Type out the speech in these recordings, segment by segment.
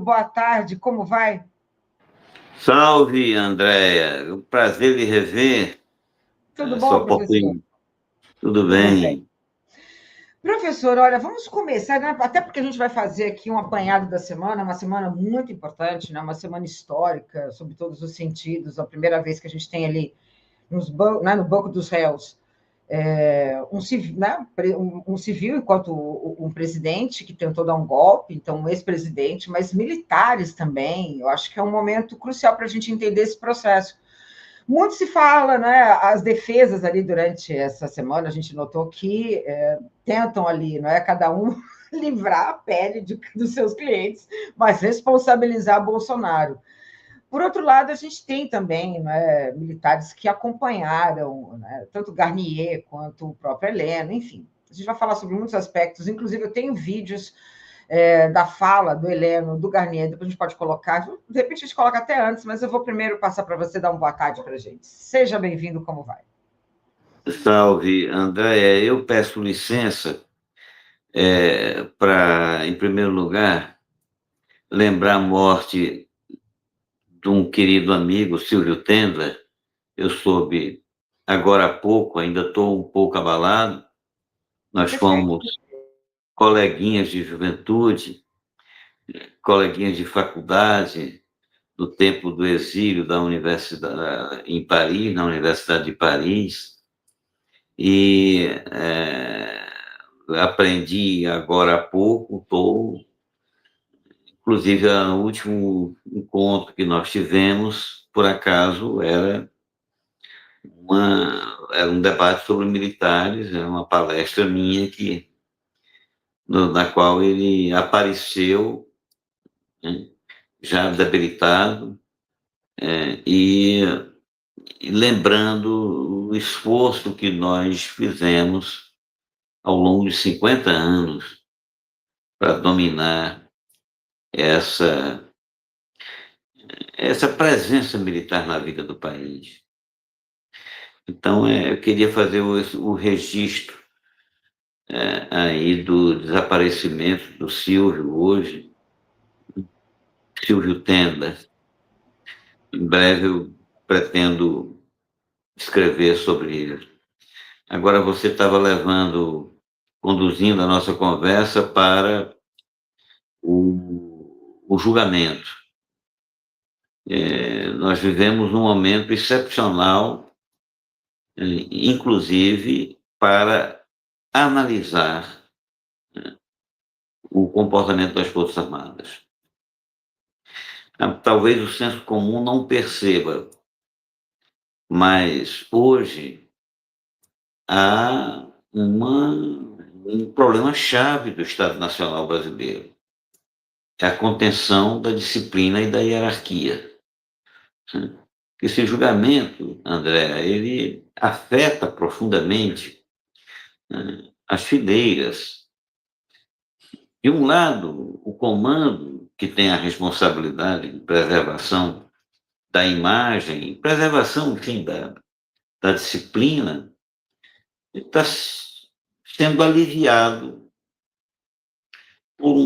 boa tarde, como vai? Salve, Andréia. Um prazer lhe rever. Tudo Sua bom, professor? oportunidade. Tudo Tudo bem. bem. Professor, olha, vamos começar, né? Até porque a gente vai fazer aqui um apanhado da semana, uma semana muito importante, né? Uma semana histórica, sob todos os sentidos, a primeira vez que a gente tem ali né, no banco dos réus um civil enquanto um presidente que tentou dar um golpe, então um ex-presidente, mas militares também. Eu acho que é um momento crucial para a gente entender esse processo. Muito se fala, né? As defesas ali durante essa semana, a gente notou que tentam ali, não é? Cada um livrar a pele dos seus clientes, mas responsabilizar Bolsonaro. Por outro lado, a gente tem também, né, militares que acompanharam, né, tanto Garnier quanto o próprio Heleno, enfim. A gente vai falar sobre muitos aspectos, inclusive eu tenho vídeos da fala do Heleno, do Garnier, depois a gente pode colocar, de repente a gente coloca até antes, mas eu vou primeiro passar para você dar uma boa tarde para a gente. Seja bem-vindo, como vai? Salve, Andréia. Eu peço licença para, em primeiro lugar, lembrar a morte de um querido amigo, Silvio Tendler. Eu soube agora há pouco, ainda estou um pouco abalado. Nós Perfeito. fomos coleguinhas de juventude, coleguinhas de faculdade, do tempo do exílio da universidade em Paris, na Universidade de Paris, e aprendi agora há pouco, inclusive o último encontro que nós tivemos, por acaso, era um debate sobre militares, era uma palestra minha na qual ele apareceu, né, já debilitado, e lembrando o esforço que nós fizemos ao longo de 50 anos para dominar essa, essa presença militar na vida do país. Então, eu queria fazer o registro aí do desaparecimento do Silvio hoje, Silvio Tenda. Em breve eu pretendo escrever sobre ele. Agora você estava conduzindo a nossa conversa para o julgamento. Nós vivemos um momento excepcional, inclusive para analisar o comportamento das Forças Armadas. Talvez o senso comum não perceba, mas hoje há um problema chave do Estado Nacional Brasileiro. É a contenção da disciplina e da hierarquia. Esse julgamento, André, ele afeta profundamente, né, as fileiras. De um lado, o comando, que tem a responsabilidade de preservação da imagem, preservação, enfim, da disciplina, está sendo aliviado por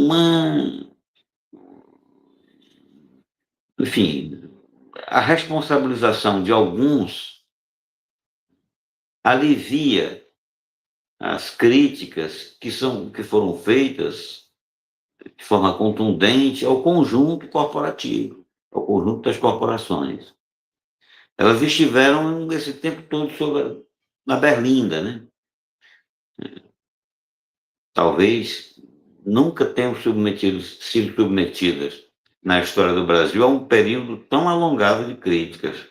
enfim, a responsabilização de alguns alivia as críticas que foram feitas de forma contundente ao conjunto corporativo, ao conjunto das corporações. Elas estiveram esse tempo todo na berlinda, né? Talvez nunca tenham sido submetidas na história do Brasil a um período tão alongado de críticas.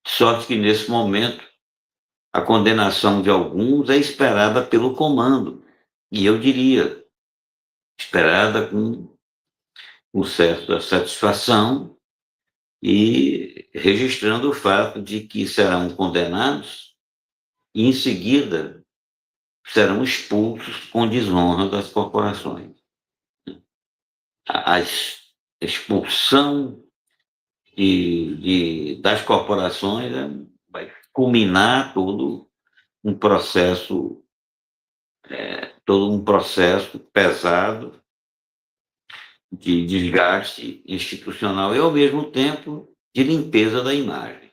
Sorte que, nesse momento, a condenação de alguns é esperada pelo comando, e eu diria, esperada com certa satisfação e registrando o fato de que serão condenados e, em seguida, serão expulsos com desonra das corporações. A expulsão das corporações vai culminar um processo, todo um processo pesado de desgaste institucional e, ao mesmo tempo, de limpeza da imagem.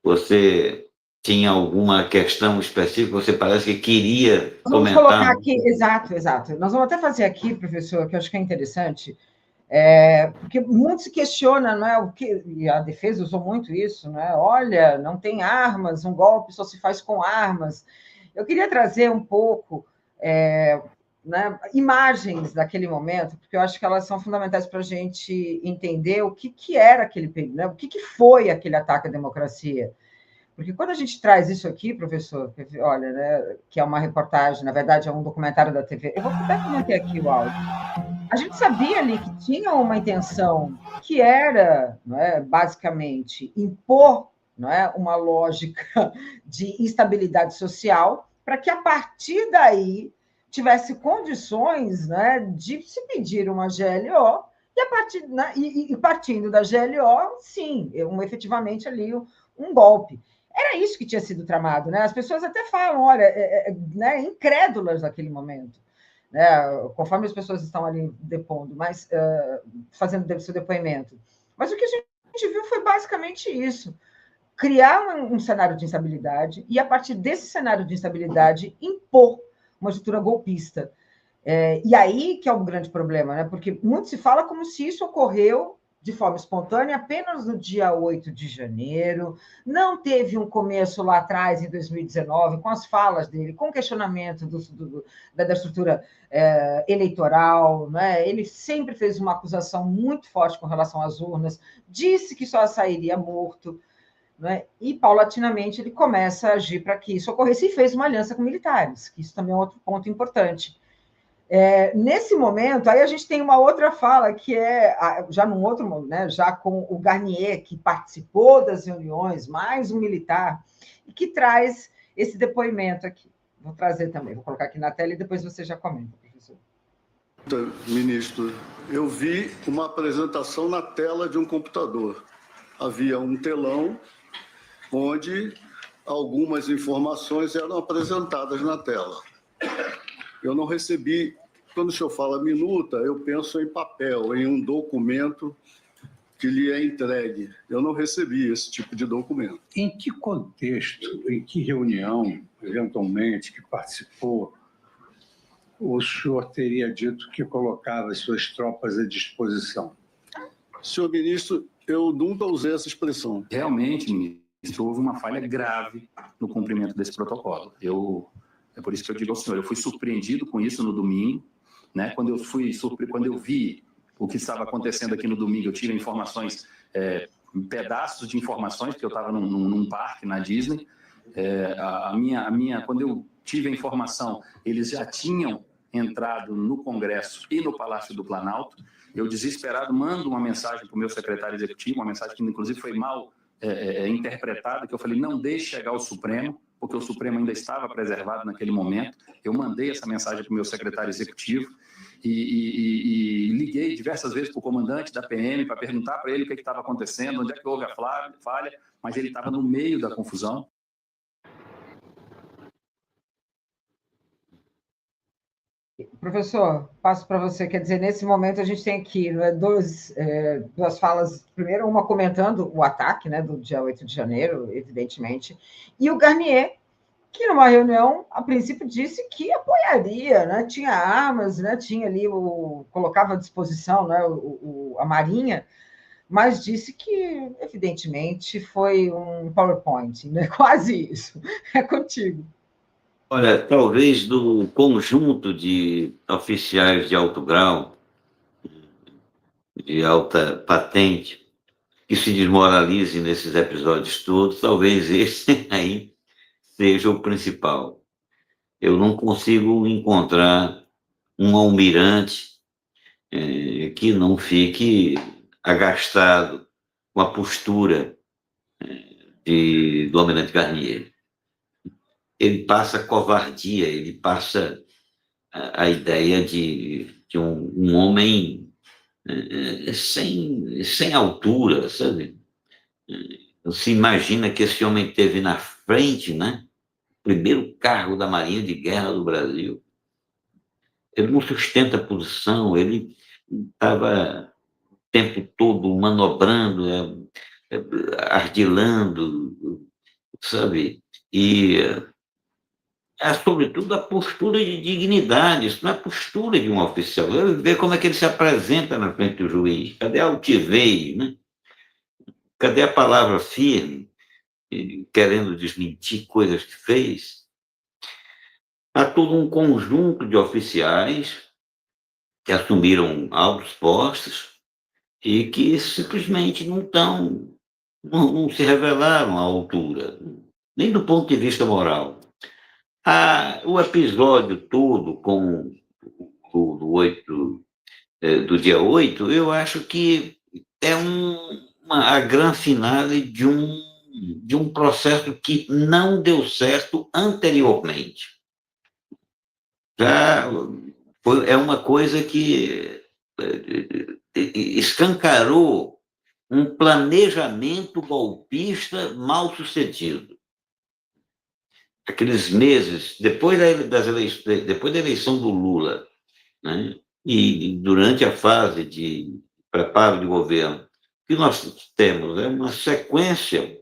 Você tinha alguma questão específica? Você parece que queria Vamos comentar. colocar aqui, exato, exato. Nós vamos até fazer aqui, professor, que eu acho que é interessante, porque muito se questiona, não é, o que, e a defesa usou muito isso, não é? Olha, não tem armas, um golpe só se faz com armas. Eu queria trazer um pouco, né, imagens daquele momento, porque eu acho que elas são fundamentais para a gente entender o que era aquele período, né? O que foi aquele ataque à democracia. Porque quando a gente traz isso aqui, professor, olha, né, que é uma reportagem, na verdade é um documentário da TV, eu vou até manter aqui o áudio. A gente sabia ali que tinha uma intenção que era, não é, basicamente, impor, não é, uma lógica de instabilidade social para que, a partir daí, tivesse condições, né, de se pedir uma GLO e, a partir, né, e partindo da GLO, sim, efetivamente ali um golpe. Era isso que tinha sido tramado, né? As pessoas até falam, olha, né, incrédulas naquele momento, né? Conforme as pessoas estão ali depondo, mas fazendo seu depoimento. Mas o que a gente viu foi basicamente isso: criar um cenário de instabilidade e, a partir desse cenário de instabilidade, impor uma estrutura golpista. E aí que é um grande problema, né? Porque muito se fala como se isso ocorreu de forma espontânea apenas no dia 8 de janeiro, não teve um começo lá atrás, em 2019, com as falas dele, com o questionamento da estrutura eleitoral, né? Ele sempre fez uma acusação muito forte com relação às urnas, disse que só sairia morto, né? E, paulatinamente, ele começa a agir para que isso ocorresse e fez uma aliança com militares, que isso também é outro ponto importante. Nesse momento, aí a gente tem uma outra fala, que já num outro, né, já com o Garnier, que participou das reuniões, mais um militar, e que traz esse depoimento aqui. Vou trazer também, vou colocar aqui na tela e depois você já comenta, professor. Ministro, eu vi uma apresentação na tela de um computador. Havia um telão onde algumas informações eram apresentadas na tela. Eu não recebi, quando o senhor fala minuta, eu penso em papel, em um documento que lhe é entregue. Eu não recebi esse tipo de documento. Em que contexto, em que reunião, eventualmente, que participou, o senhor teria dito que colocava as suas tropas à disposição? Senhor ministro, eu nunca usei essa expressão. Realmente, ministro, houve uma falha grave no cumprimento desse protocolo. É por isso que eu digo ao senhor, eu fui surpreendido com isso no domingo, né? Quando eu vi o que estava acontecendo aqui no domingo, eu tive informações, pedaços de informações, porque eu estava num parque na Disney. Quando eu tive a informação, eles já tinham entrado no Congresso e no Palácio do Planalto. Eu, desesperado, mando uma mensagem para o meu secretário executivo, uma mensagem que, inclusive, foi mal interpretada, que eu falei, não deixe chegar ao Supremo, porque o Supremo ainda estava preservado naquele momento. Eu mandei essa mensagem para o meu secretário executivo e liguei diversas vezes para o comandante da PM para perguntar para ele o que estava acontecendo, onde é que houve a falha, mas ele estava no meio da confusão. Professor, passo para você. Quer dizer, nesse momento a gente tem aqui, né, duas falas. Primeiro, uma comentando o ataque, né, do dia 8 de janeiro, evidentemente, e o Garnier, que numa reunião, a princípio, disse que apoiaria, né, tinha armas, né, tinha ali, colocava à disposição, né, a Marinha, mas disse que, evidentemente, foi um PowerPoint, né, quase isso. É contigo. Olha, talvez do conjunto de oficiais de alto grau, de alta patente, que se desmoralize nesses episódios todos, talvez esse aí seja o principal. Eu não consigo encontrar um almirante que não fique agastado com a postura do almirante Garnier. Ele passa covardia, ele passa a ideia de um homem sem altura, sabe? Você imagina que esse homem teve na frente, né? Primeiro cargo da Marinha de Guerra do Brasil. ele não sustenta a posição, ele estava o tempo todo manobrando, ardilando, sabe? E, sobretudo, a postura de dignidade, isso não é a postura de um oficial. Ver como é que ele se apresenta na frente do juiz, cadê a altivez, né? Cadê a palavra firme, querendo desmentir coisas que fez? Há todo um conjunto de oficiais que assumiram altos postos e que simplesmente não se revelaram à altura, nem do ponto de vista moral. O episódio todo com do dia 8, eu acho que é a grande finale de um processo que não deu certo anteriormente. Já é uma coisa que escancarou um planejamento golpista mal sucedido. Aqueles meses, depois da eleição do Lula, né, e durante a fase de preparo de governo, que nós temos uma sequência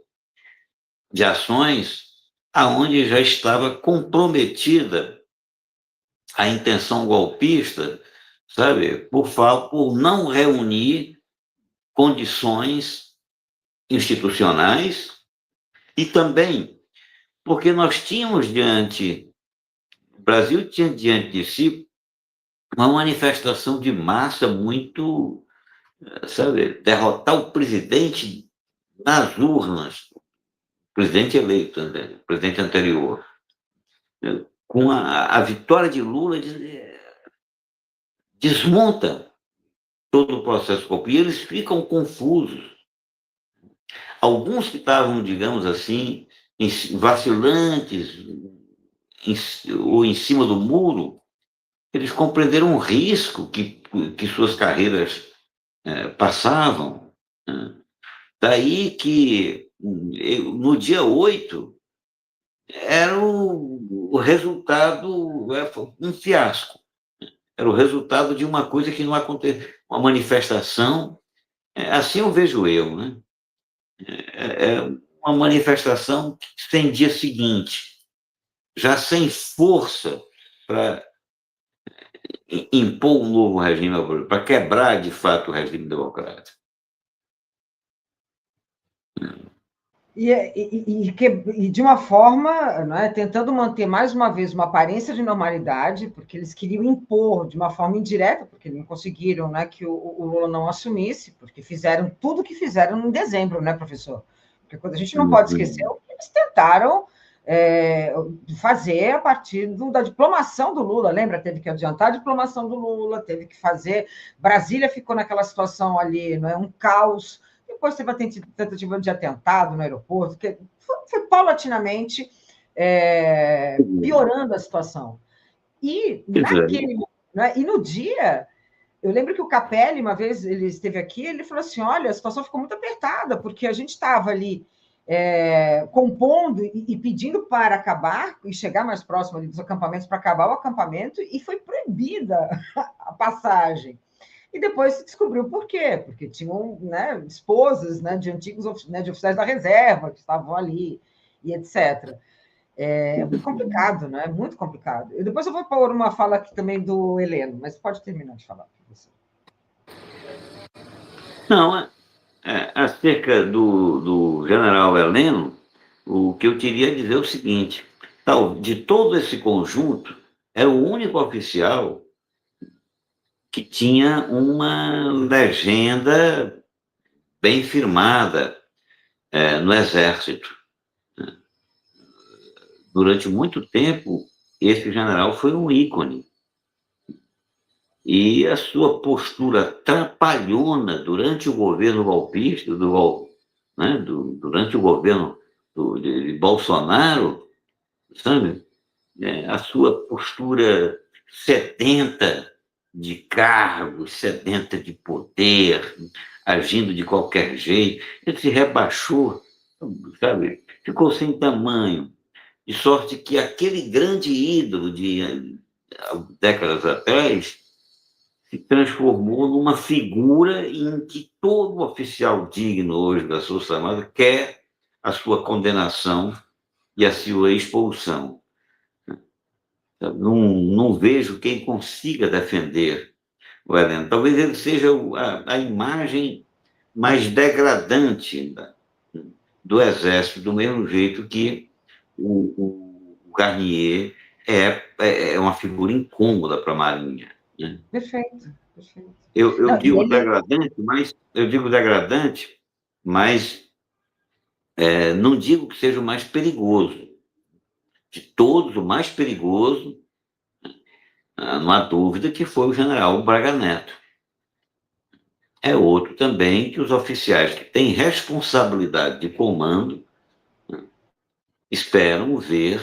de ações aonde já estava comprometida a intenção golpista, sabe, por não reunir condições institucionais e também porque o Brasil tinha diante de si uma manifestação de massa muito, sabe, derrotar o presidente nas urnas, o presidente eleito, o presidente anterior. Com a vitória de Lula, desmonta todo o processo golpista, e eles ficam confusos. Alguns que estavam, digamos assim, vacilantes ou em cima do muro, eles compreenderam o risco que suas carreiras passavam. Né? Daí que, no dia 8, era o resultado, um fiasco. Era o resultado de uma coisa que não aconteceu, uma manifestação, assim eu vejo eu, né? É uma manifestação sem dia seguinte, já sem força para impor um novo regime, para quebrar, de fato, o regime democrático. E de uma forma, né, tentando manter mais uma vez uma aparência de normalidade, porque eles queriam impor de uma forma indireta, porque não conseguiram, né, que o Lula não assumisse, porque fizeram tudo o que fizeram em dezembro, né, professor? Porque quando a gente não pode esquecer o que eles tentaram fazer a partir da diplomação do Lula, lembra? Teve que adiantar a diplomação do Lula, teve que fazer... Brasília ficou naquela situação ali, não é, um caos. Depois teve a tentativa de atentado no aeroporto, que foi paulatinamente piorando a situação. E, e no dia, eu lembro que o Capelli, uma vez, ele esteve aqui, ele falou assim, olha, a situação ficou muito apertada, porque a gente estava ali compondo e pedindo para acabar, e chegar mais próximo ali dos acampamentos para acabar o acampamento, e foi proibida a passagem. E depois se descobriu por quê, porque tinham, né, esposas, né, de antigos de oficiais da reserva que estavam ali, e etc. É muito complicado, né? Muito complicado. E depois eu vou pôr uma fala aqui também do Heleno, mas pode terminar de falar. Não, acerca do general Heleno, o que eu queria dizer é o seguinte, de todo esse conjunto, é o único oficial que tinha uma legenda bem firmada no Exército. Durante muito tempo, esse general foi um ícone. E a sua postura trapalhona durante o governo golpista, durante o governo de Bolsonaro, sabe? A sua postura sedenta de cargos, sedenta de poder, agindo de qualquer jeito, ele se rebaixou, sabe? Ficou sem tamanho, de sorte que aquele grande ídolo décadas atrás, se transformou numa figura em que todo oficial digno hoje das Forças Armadas quer a sua condenação e a sua expulsão. Não vejo quem consiga defender o Heleno. Talvez ele seja a imagem mais degradante do Exército, do mesmo jeito que o Garnier é uma figura incômoda para a Marinha. Né? Perfeito, perfeito. Eu digo degradante, mas não digo que seja o mais perigoso. De todos, o mais perigoso, não há dúvida que foi o general Braga Neto. É outro também que os oficiais que têm responsabilidade de comando esperam ver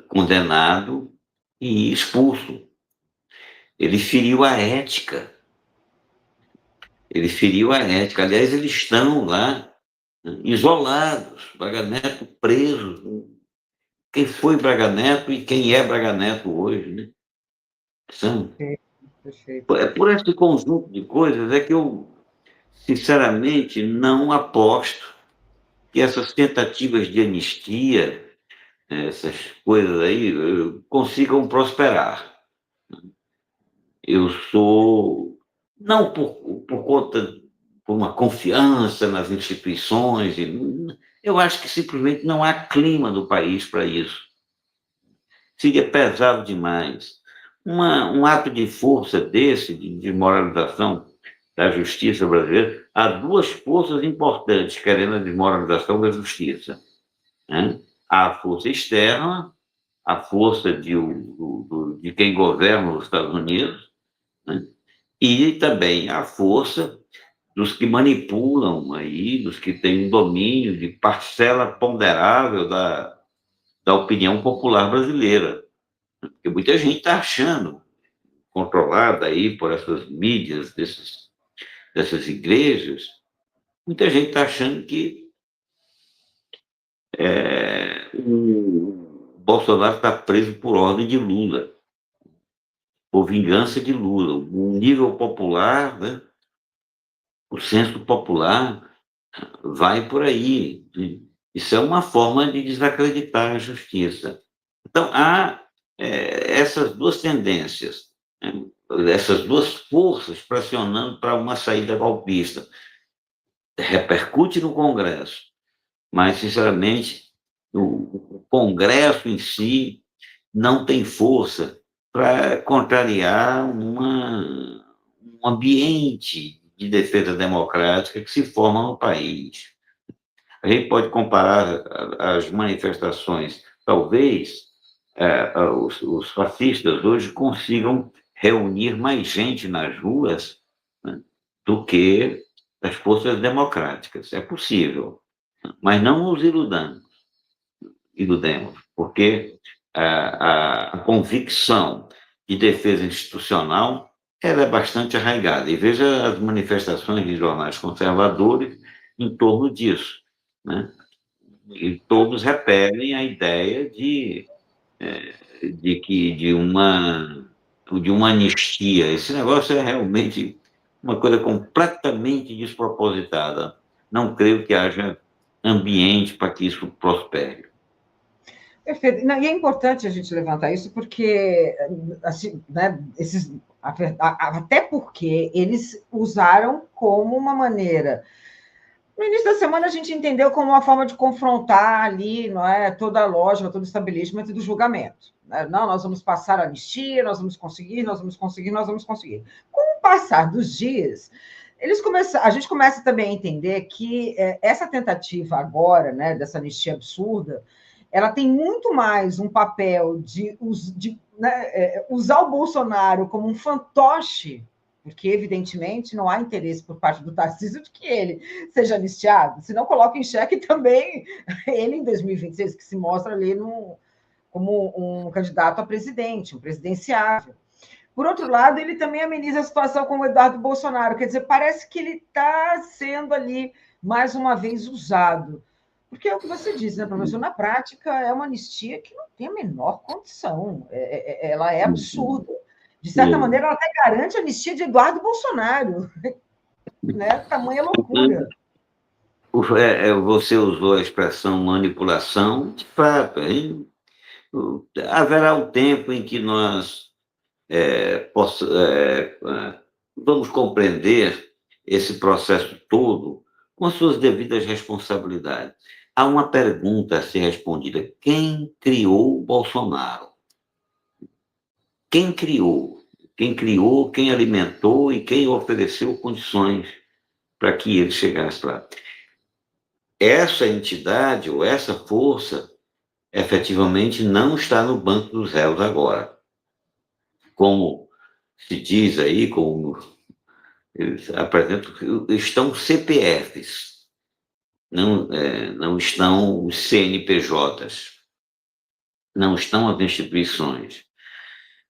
condenado e expulso. Ele feriu a ética. Aliás, eles estão lá isolados. Braga Neto preso. Quem foi Braga Neto e quem é Braga Neto hoje, né? Perfeito. É por esse conjunto de coisas é que eu, sinceramente, não aposto que essas tentativas de anistia, essas coisas aí, consigam prosperar. Eu sou, não por conta de uma confiança nas instituições, eu acho que simplesmente não há clima no país para isso. Seria pesado demais. Um ato de força desse, de desmoralização da justiça brasileira, há duas forças importantes querendo a desmoralização da justiça. Né? Há a força externa, a força de quem governa os Estados Unidos, né? E também a força dos que manipulam aí, dos que têm um domínio de parcela ponderável da opinião popular brasileira. Porque muita gente está achando, controlada aí por essas mídias dessas igrejas, muita gente está achando que o Bolsonaro está preso por ordem de Lula, por vingança de Lula. O nível popular, né, o senso popular vai por aí. Isso é uma forma de desacreditar a justiça. Então, há essas duas tendências, né, essas duas forças pressionando para uma saída golpista. Repercute no Congresso, mas, sinceramente, o Congresso em si não tem força para contrariar um ambiente de defesa democrática que se forma no país. A gente pode comparar as manifestações, talvez os fascistas hoje consigam reunir mais gente nas ruas, né, do que as forças democráticas. É possível, mas não nos iludemos, porque a convicção de defesa institucional ela é bastante arraigada. E veja as manifestações de jornais conservadores em torno disso, né? E todos repelem a ideia de uma anistia. Esse negócio é realmente uma coisa completamente despropositada. Não creio que haja ambiente para que isso prospere. Perfeito. Não, e é importante a gente levantar isso porque, assim, né, até porque eles usaram como uma maneira. No início da semana, a gente entendeu como uma forma de confrontar ali, não é, toda a lógica, todo o estabelecimento do julgamento. Não, nós vamos passar a anistia, nós vamos conseguir. Com o passar dos dias, a gente começa também a entender que essa tentativa agora, né, dessa anistia absurda, ela tem muito mais um papel de usar o Bolsonaro como um fantoche, porque, evidentemente, não há interesse por parte do Tarcísio de que ele seja anistiado, senão coloca em xeque também ele em 2026, que se mostra ali como um candidato a presidente, um presidenciável. Por outro lado, ele também ameniza a situação com o Eduardo Bolsonaro, quer dizer, parece que ele está sendo ali, mais uma vez, usado Porque é o que você diz, né, professor? Na prática, é uma anistia que não tem a menor condição. Ela é absurda. De certa maneira, ela até garante a anistia de Eduardo Bolsonaro. Né? Tamanha loucura. Você usou a expressão manipulação, de fato. Haverá um tempo em que nós vamos compreender esse processo todo com as suas devidas responsabilidades. Há uma pergunta a ser respondida: quem criou o Bolsonaro? Quem criou? Quem criou, quem alimentou e quem ofereceu condições para que ele chegasse lá? Essa entidade ou essa força efetivamente não está no banco dos réus agora. Como se diz aí, como eles apresentam, estão CPFs, não estão os CNPJs, não estão as instituições.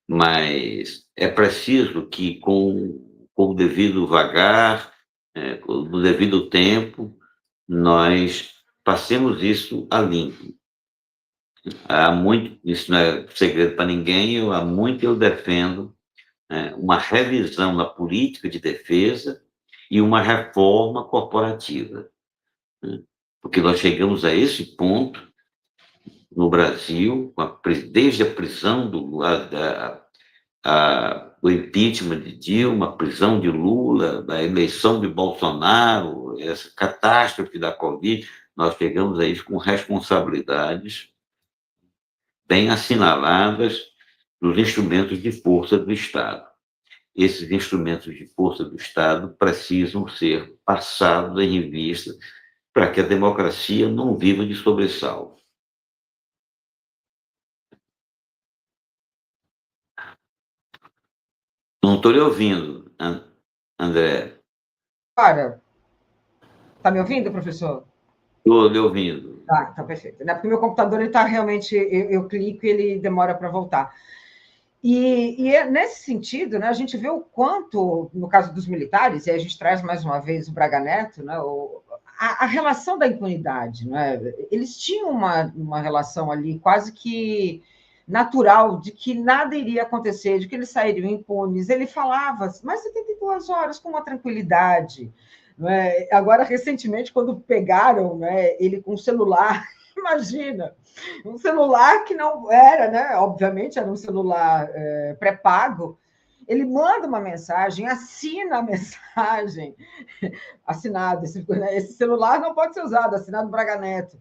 Mas é preciso que, com o devido vagar, no devido tempo, nós passemos isso a limpo. Há muito, isso não é segredo para ninguém, há muito eu defendo uma revisão da política de defesa e uma reforma corporativa. Porque nós chegamos a esse ponto no Brasil, desde a prisão o impeachment de Dilma, a prisão de Lula, a eleição de Bolsonaro, essa catástrofe da Covid, nós chegamos a isso com responsabilidades bem assinaladas dos instrumentos de força do Estado. Esses instrumentos de força do Estado precisam ser passados em revista para que a democracia não viva de sobressalto. Não estou lhe ouvindo, André. Para. Está me ouvindo, professor? Estou lhe ouvindo. Tá, então perfeito. Porque meu computador está realmente, eu clico e ele demora para voltar. E nesse sentido, né, a gente vê o quanto, no caso dos militares, e a gente traz mais uma vez o Braga Neto, né, a relação da impunidade. Né, eles tinham uma relação ali quase que natural de que nada iria acontecer, de que eles sairiam impunes. Ele falava mais 72 horas com uma tranquilidade. Né? Agora, recentemente, quando pegaram, né, ele com o celular, imagina, um celular que não era, né? Obviamente, era um celular pré-pago. Ele manda uma mensagem, assina a mensagem, assinado. Esse celular não pode ser usado, assinado Braga Neto.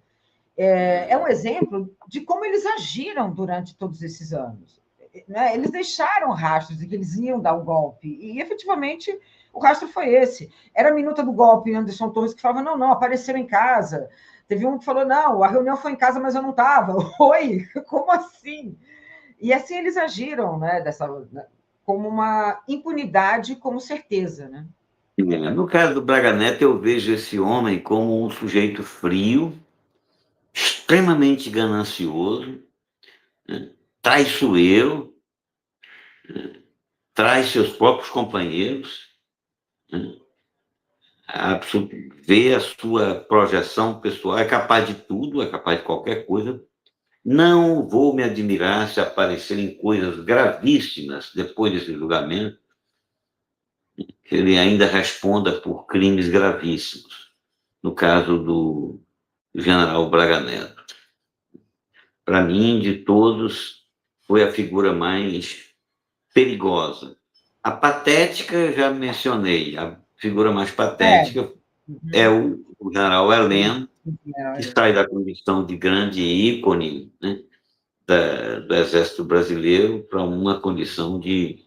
É um exemplo de como eles agiram durante todos esses anos. Né? Eles deixaram rastros de que eles iam dar o golpe, e efetivamente o rastro foi esse. Era a minuta do golpe, Anderson Torres que falava: não, apareceu em casa. Teve um que falou: não, a reunião foi em casa, mas eu não estava. Oi, como assim? E assim eles agiram, né, como uma impunidade, como certeza. Né? No caso do Braga Neto, eu vejo esse homem como um sujeito frio, extremamente ganancioso, traiçoeiro, traz seus próprios companheiros, vê a sua projeção pessoal, é capaz de tudo, é capaz de qualquer coisa. Não vou me admirar se aparecerem coisas gravíssimas depois desse julgamento, que ele ainda responda por crimes gravíssimos, no caso do general Braga Neto. Para mim, de todos, foi a figura mais perigosa. A patética, já mencionei, a figura mais patética é o general Heleno, que sai da condição de grande ícone, né, do Exército Brasileiro para uma condição de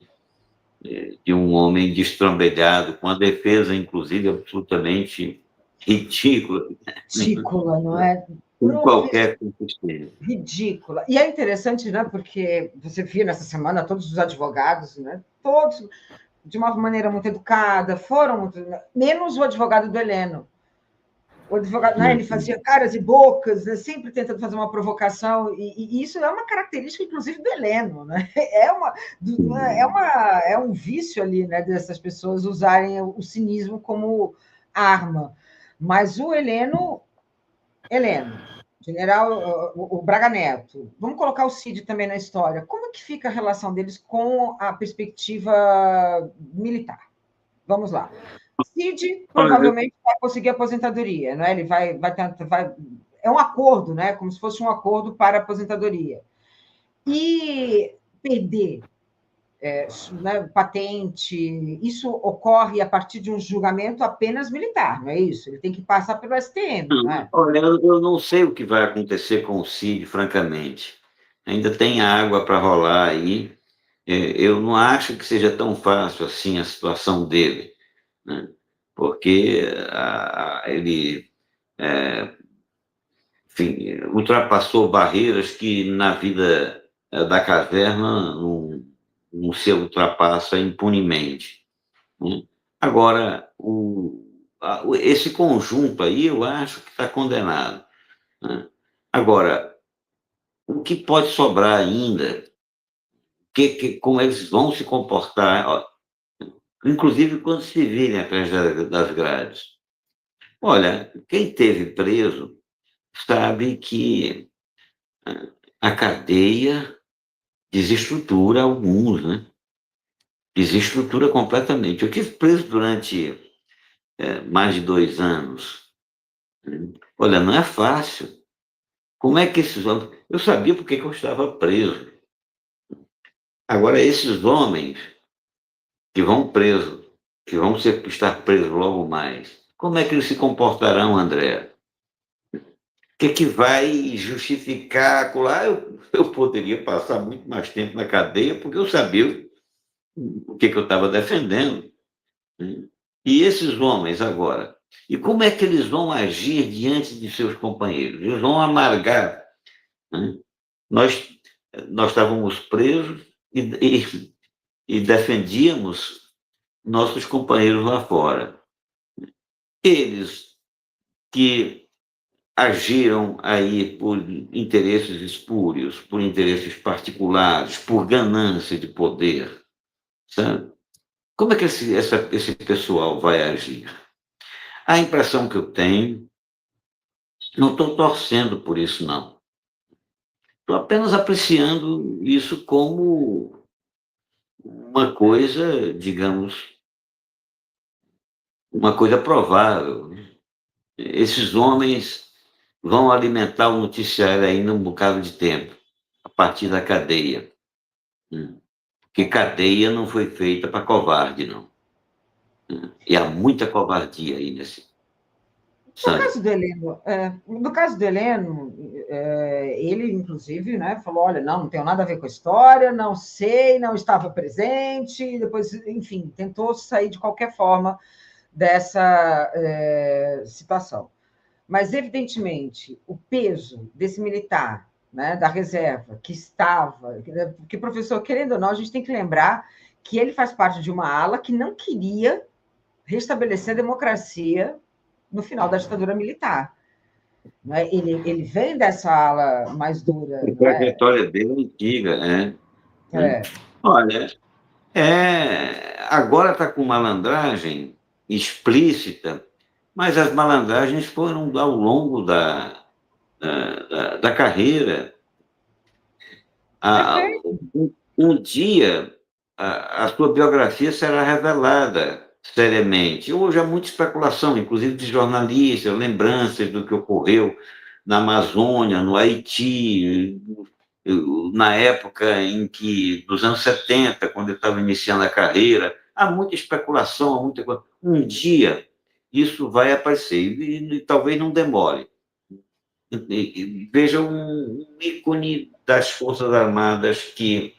um homem destrambelhado, com a defesa, inclusive, absolutamente ridícula. Ridícula, não é? Com qualquer consistência. Ridícula. E é interessante, né, porque você viu nessa semana todos os advogados, né, todos, de uma maneira muito educada, menos o advogado do Heleno. O advogado, né, ele fazia caras e bocas, né, sempre tentando fazer uma provocação, e isso é uma característica, inclusive, do Heleno. Né? É um vício ali, né, dessas pessoas usarem o cinismo como arma. Mas o Heleno Heleno, general, o Braga Neto, vamos colocar o Cid também na história. Como é que fica a relação deles com a perspectiva militar? Vamos lá. Cid provavelmente vai conseguir aposentadoria, não é? Ele é um acordo, né? Como se fosse um acordo para aposentadoria. E perder né, patente, isso ocorre a partir de um julgamento apenas militar, não é isso? Ele tem que passar pelo STM, não é? Olha, eu não sei o que vai acontecer com o Cid, francamente. Ainda tem água para rolar aí. Eu não acho que seja tão fácil assim a situação dele, né? Porque ele, enfim, ultrapassou barreiras que na vida da caverna não se ultrapassa impunemente, né? Agora, esse conjunto aí eu acho que está condenado, né? Agora, o que pode sobrar ainda, como eles vão se comportar, ó, inclusive quando se virem atrás das grades. Olha, quem teve preso sabe que a cadeia desestrutura alguns, né? Desestrutura completamente. Eu tive preso durante mais de 2 anos. Olha, não é fácil. Como é que esses homens... Eu sabia porque que eu estava preso. Agora, esses homens que vão presos, que vão estar presos logo mais, como é que eles se comportarão, André? O que vai justificar? Lá eu poderia passar muito mais tempo na cadeia, porque eu sabia o que eu estava defendendo, né? E esses homens agora, e como é que eles vão agir diante de seus companheiros? Eles vão amargar, né? Nós, nós estávamos presos e defendíamos nossos companheiros lá fora. Eles que agiram aí por interesses espúrios, por interesses particulares, por ganância de poder, sabe? Como é que esse pessoal vai agir? A impressão que eu tenho, não estou torcendo por isso, não. Estou apenas apreciando isso como uma coisa, digamos, uma coisa provável. Esses homens vão alimentar o noticiário ainda um bocado de tempo, a partir da cadeia. Porque cadeia não foi feita para covarde, não. E há muita covardia aí nesse. No caso do Heleno, ele, inclusive, né, falou, olha, não tenho nada a ver com a história, não sei, não estava presente, depois, enfim, tentou sair de qualquer forma dessa situação. Mas, evidentemente, o peso desse militar, né, da reserva, que estava... Porque, professor, querendo ou não, a gente tem que lembrar que ele faz parte de uma ala que não queria restabelecer a democracia no final da ditadura militar. Não é? Ele vem dessa ala mais dura. A trajetória dele é antiga, né? Olha, agora está com malandragem explícita, mas as malandragens foram ao longo da carreira. Um dia, a sua biografia será revelada seriamente. Hoje há muita especulação, inclusive de jornalistas, lembranças do que ocorreu na Amazônia, no Haiti, na época dos anos 70, quando eu estava iniciando a carreira. Há muita especulação, há muita coisa. Um dia isso vai aparecer, e talvez não demore. Veja um ícone das Forças Armadas que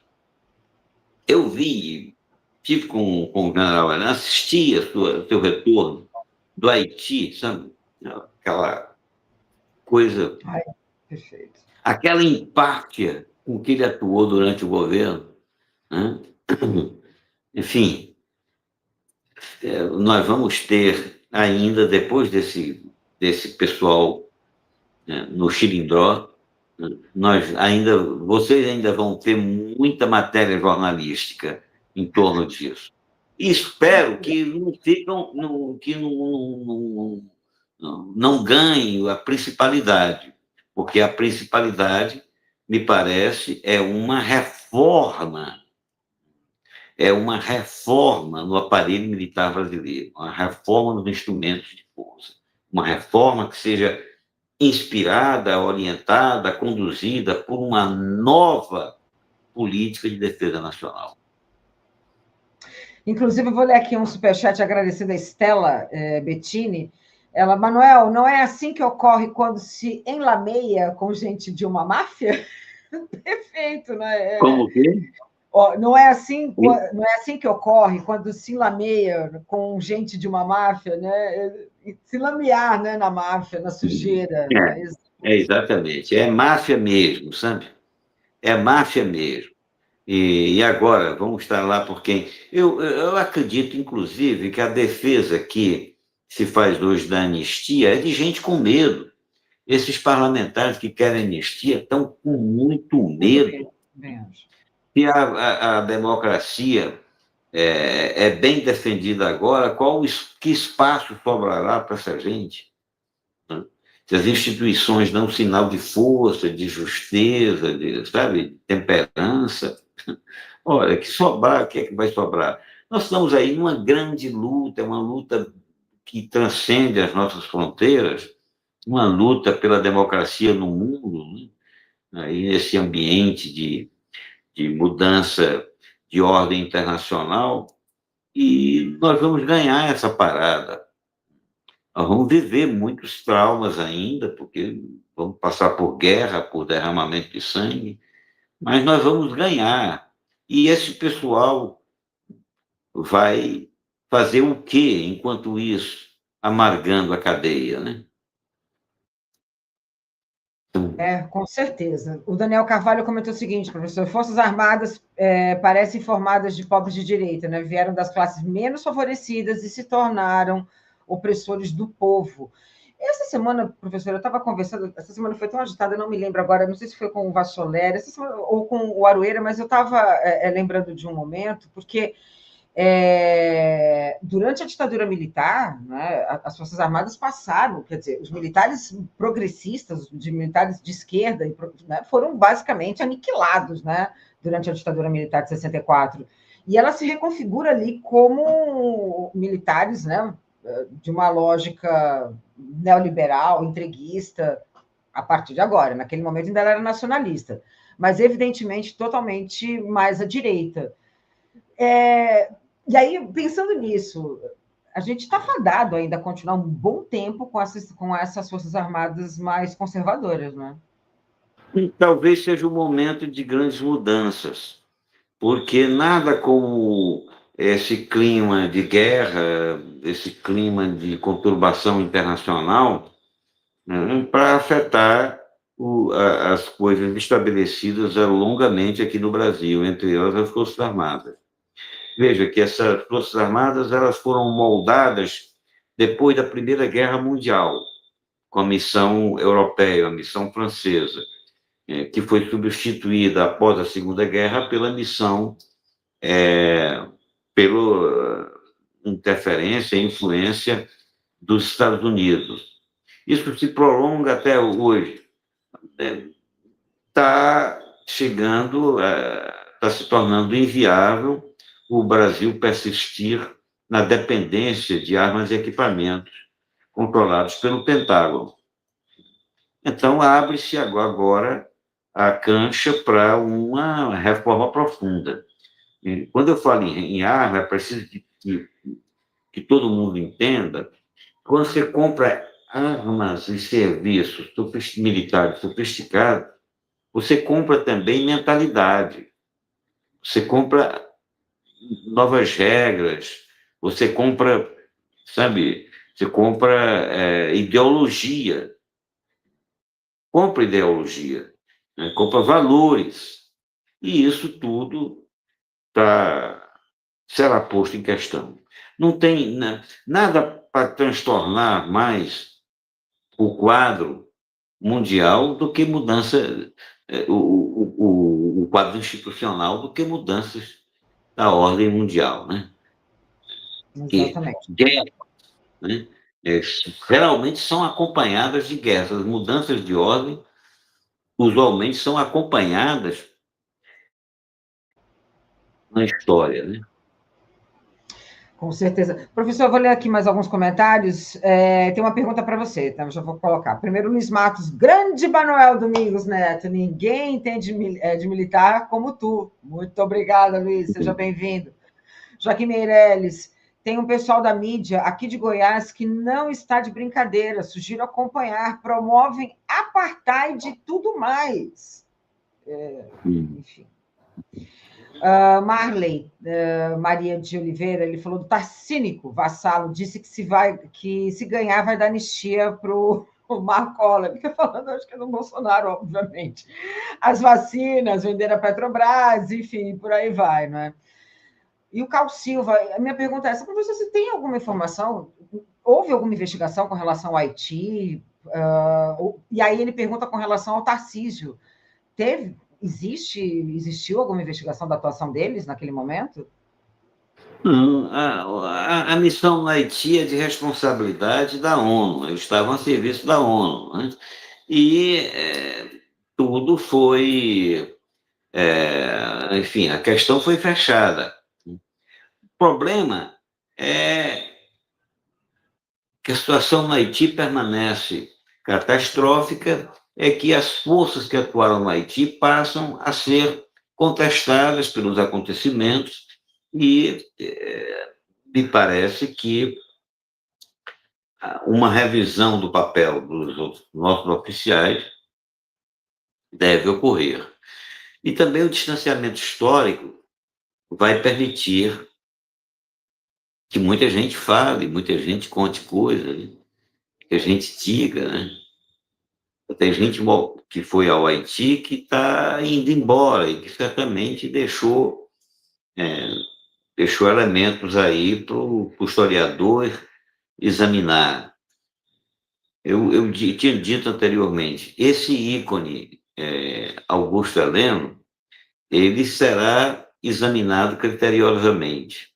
eu vi, tive com o general Heleno, assisti seu retorno do Haiti, sabe? Aquela coisa... Perfeito. Aquela empátia com que ele atuou durante o governo, né? Enfim, nós vamos ter ainda, depois desse pessoal, né, no Xilindró, vocês ainda vão ter muita matéria jornalística em torno disso. E espero que não não ganhe a principalidade, porque a principalidade, me parece, é uma reforma no aparelho militar brasileiro, uma reforma nos instrumentos de força, uma reforma que seja inspirada, orientada, conduzida por uma nova política de defesa nacional. Inclusive, eu vou ler aqui um superchat agradecido a Estela Bettini. Ela, Manuel, não é assim que ocorre quando se enlameia com gente de uma máfia? Perfeito, né? Como que? Não é assim que ocorre quando se enlameia com gente de uma máfia, né? Se lamear, né, na máfia, na sujeira. Exatamente. É máfia mesmo, sabe? É máfia mesmo. E agora, vamos estar lá por quem? Eu acredito, inclusive, que a defesa que se faz hoje da anistia é de gente com medo. Esses parlamentares que querem anistia estão com muito medo. Se a democracia é bem defendida agora, que espaço sobrará para essa gente? Se as instituições dão sinal de força, de justeza, de temperança, olha, que sobrar, o que é que vai sobrar? Nós estamos aí numa grande luta, uma luta que transcende as nossas fronteiras, uma luta pela democracia no mundo, né? Aí nesse ambiente de mudança de ordem internacional, e nós vamos ganhar essa parada. Nós vamos viver muitos traumas ainda, porque vamos passar por guerra, por derramamento de sangue, mas nós vamos ganhar. E esse pessoal vai fazer o quê enquanto isso, amargando a cadeia, né? Com certeza. O Daniel Carvalho comentou o seguinte, professor: Forças Armadas parecem formadas de pobres de direita, né? Vieram das classes menos favorecidas e se tornaram opressores do povo. Essa semana, professor, eu estava conversando, essa semana foi tão agitada, eu não me lembro agora, não sei se foi com o Vacholer, ou com o Aroeira, mas eu estava lembrando de um momento, porque durante a ditadura militar, né, as Forças Armadas passaram, quer dizer, os militares progressistas, de militares de esquerda, né, foram basicamente aniquilados, né, durante a ditadura militar de 64. E ela se reconfigura ali como militares, né, de uma lógica neoliberal, entreguista, a partir de agora. Naquele momento ainda ela era nacionalista, mas evidentemente totalmente mais à direita. E aí, pensando nisso, a gente está fadado ainda a continuar um bom tempo com essas Forças Armadas mais conservadoras, né? Talvez seja o momento de grandes mudanças, porque nada como esse clima de guerra, esse clima de conturbação internacional, né, para afetar as coisas estabelecidas longamente aqui no Brasil, entre elas as Forças Armadas. Veja que essas Forças Armadas elas foram moldadas depois da Primeira Guerra Mundial, com a missão europeia, a missão francesa, que foi substituída após a Segunda Guerra pela missão, pela interferência e influência dos Estados Unidos. Isso se prolonga até hoje. Está chegando, está se tornando inviável o Brasil persistir na dependência de armas e equipamentos controlados pelo Pentágono. Então, abre-se agora a cancha para uma reforma profunda. E quando eu falo em arma, é preciso que todo mundo entenda, quando você compra armas e serviços militares sofisticados, você compra também mentalidade, você compra novas regras, você compra, sabe, você compra ideologia, compra ideologia, né? Compra valores, e isso tudo será posto em questão. Não tem nada para transtornar mais o quadro mundial do que mudança, o quadro institucional do que mudanças da ordem mundial, né? Exatamente. Guerra, né? geralmente são acompanhadas de guerras. As mudanças de ordem usualmente são acompanhadas na história, né? Com certeza. Professor, eu vou ler aqui mais alguns comentários. Tem uma pergunta para você, tá? Eu já vou colocar. Primeiro, Luiz Matos. Grande Manuel Domingos Neto. Ninguém entende de militar como tu. Muito obrigada, Luiz. Seja bem-vindo. Joaquim Meirelles. Tem um pessoal da mídia aqui de Goiás que não está de brincadeira. Sugiro acompanhar. Promovem apartheid e tudo mais. Enfim. Marley, Maria de Oliveira, ele falou do Tarcínico, vassalo, disse que se ganhar vai dar anistia para o Marcola. Fica falando, acho que é do Bolsonaro, obviamente. As vacinas, vender a Petrobras, enfim, por aí vai, não é? E o Carl Silva, a minha pergunta é essa, professor, você tem alguma informação? Houve alguma investigação com relação ao Haiti? E aí ele pergunta com relação ao Tarcísio. Existiu alguma investigação da atuação deles naquele momento? Não, a missão no Haiti é de responsabilidade da ONU, eles estavam a serviço da ONU, né? E tudo foi, enfim, a questão foi fechada. O problema é que a situação no Haiti permanece catastrófica, é que as forças que atuaram no Haiti passam a ser contestadas pelos acontecimentos e me parece que uma revisão do papel dos nossos oficiais deve ocorrer. E também o distanciamento histórico vai permitir que muita gente fale, muita gente conte coisas, né? Que a gente diga, né? Tem gente que foi ao Haiti que está indo embora e que certamente deixou elementos aí para o historiador examinar. Eu tinha dito anteriormente, esse ícone, Augusto Heleno, ele será examinado criteriosamente.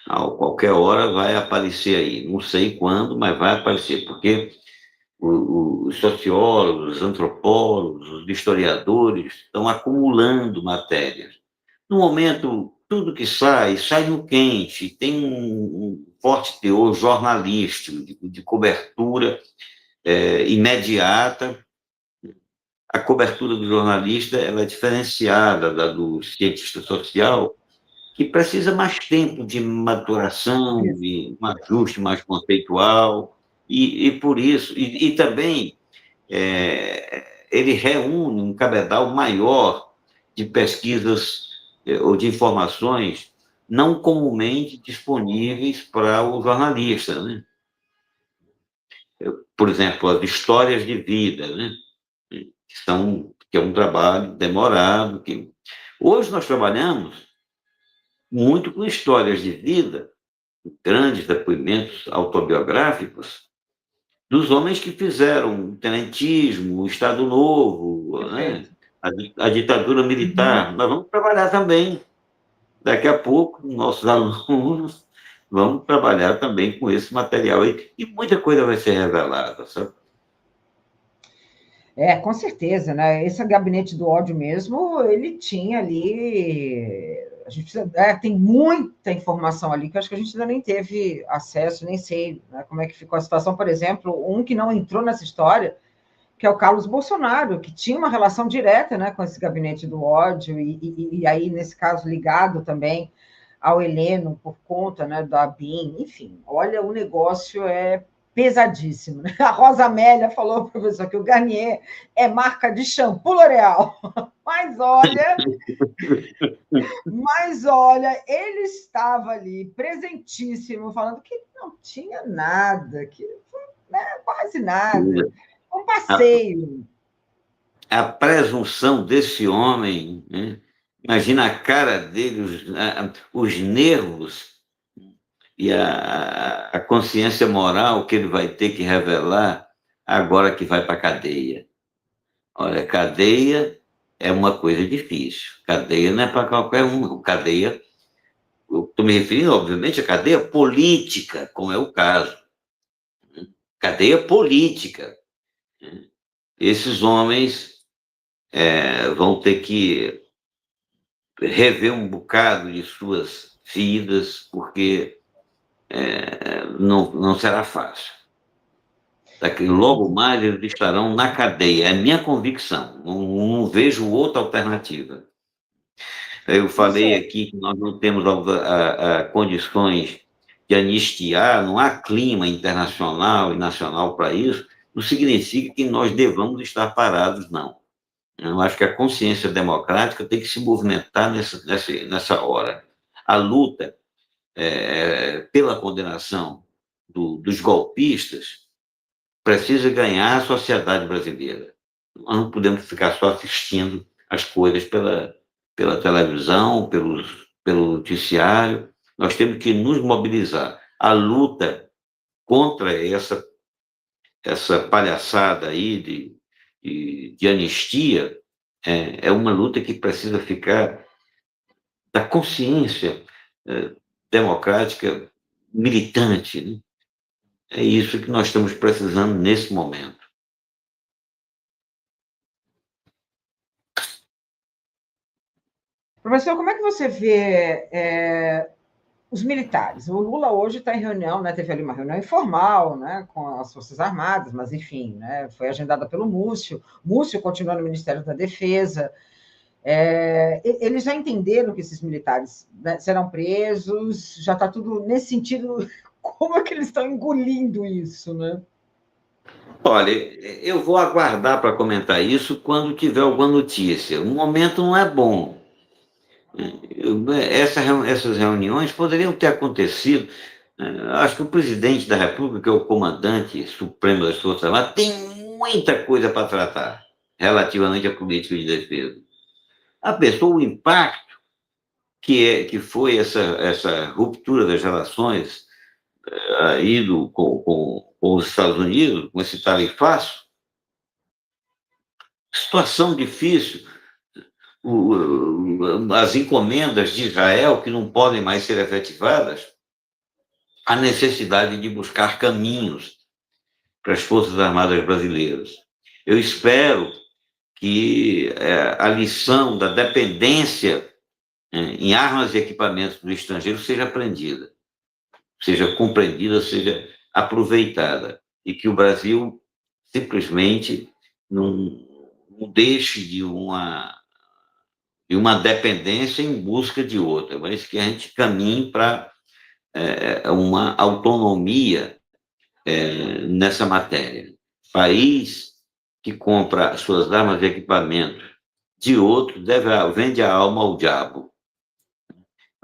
A qualquer hora vai aparecer aí, não sei quando, mas vai aparecer, porque os sociólogos, os antropólogos, os historiadores estão acumulando matérias. No momento, tudo que sai no quente, tem um forte teor jornalístico, de cobertura imediata. A cobertura do jornalista ela é diferenciada da do cientista social, que precisa mais tempo de maturação, de um ajuste mais conceitual, e por isso, e também ele reúne um cabedal maior de pesquisas ou de informações não comumente disponíveis para o jornalista, né? Por exemplo, as histórias de vida, né? Que é um trabalho demorado. Hoje nós trabalhamos muito com histórias de vida, grandes depoimentos autobiográficos, dos homens que fizeram o tenentismo, o Estado Novo, né? A ditadura militar. Nós vamos trabalhar também. Daqui a pouco, nossos alunos vão trabalhar também com esse material. E muita coisa vai ser revelada, sabe? Com certeza, né? Esse gabinete do ódio mesmo, ele tinha ali. A gente precisa, tem muita informação ali que eu acho que a gente ainda nem teve acesso, nem sei, né, como é que ficou a situação. Por exemplo, um que não entrou nessa história, que é o Carlos Bolsonaro, que tinha uma relação direta, né, com esse gabinete do ódio, e aí, nesse caso, ligado também ao Heleno, por conta, né, da BIM. Enfim, olha, o negócio é pesadíssimo, né? A Rosa Amélia falou, professor, que o Garnier é marca de shampoo L'Oréal. Mas olha, ele estava ali presentíssimo, falando que não tinha nada, que quase nada, um passeio. A presunção desse homem, né? Imagina a cara dele, os nervos e a consciência moral que ele vai ter que revelar agora que vai para a cadeia. Olha, cadeia é uma coisa difícil. Cadeia não é para qualquer um. Cadeia, eu estou me referindo, obviamente, à cadeia política, como é o caso. cadeia política. Esses homens vão ter que rever um bocado de suas vidas, porque não será fácil. Logo mais eles estarão na cadeia, é minha convicção, não vejo outra alternativa. Eu falei aqui que nós não temos condições de anistiar, não há clima internacional e nacional para isso, não significa que nós devamos estar parados, não. Eu acho que a consciência democrática tem que se movimentar nessa hora. A luta pela condenação dos golpistas precisa ganhar a sociedade brasileira. Nós não podemos ficar só assistindo as coisas pela televisão, pelo noticiário. Nós temos que nos mobilizar. A luta contra essa palhaçada aí de anistia é uma luta que precisa ficar da consciência democrática militante, né? É isso que nós estamos precisando nesse momento. Professor, como é que você vê os militares? O Lula hoje está em reunião, né? Teve ali uma reunião informal, né, com as Forças Armadas, mas, enfim, né, foi agendada pelo Múcio. Múcio continua no Ministério da Defesa. Eles já entenderam que esses militares, né, serão presos, já está tudo nesse sentido. Como é que eles estão engolindo isso, né? Olha, eu vou aguardar para comentar isso quando tiver alguma notícia. O momento não é bom. Essas reuniões poderiam ter acontecido. Acho que o presidente da República, que é o comandante supremo das Forças Armadas, tem muita coisa para tratar relativamente à política de defesa. A pessoa, o impacto que foi essa ruptura das relações aí com os Estados Unidos, com esse tarifaço, situação difícil, as encomendas de Israel que não podem mais ser efetivadas, a necessidade de buscar caminhos para as Forças Armadas brasileiras. Eu espero que a lição da dependência em armas e equipamentos do estrangeiro seja aprendida, seja compreendida, seja aproveitada, e que o Brasil simplesmente não deixe de uma dependência em busca de outra, mas que a gente caminhe para uma autonomia nessa matéria. País que compra suas armas e equipamentos de outro vende a alma ao diabo.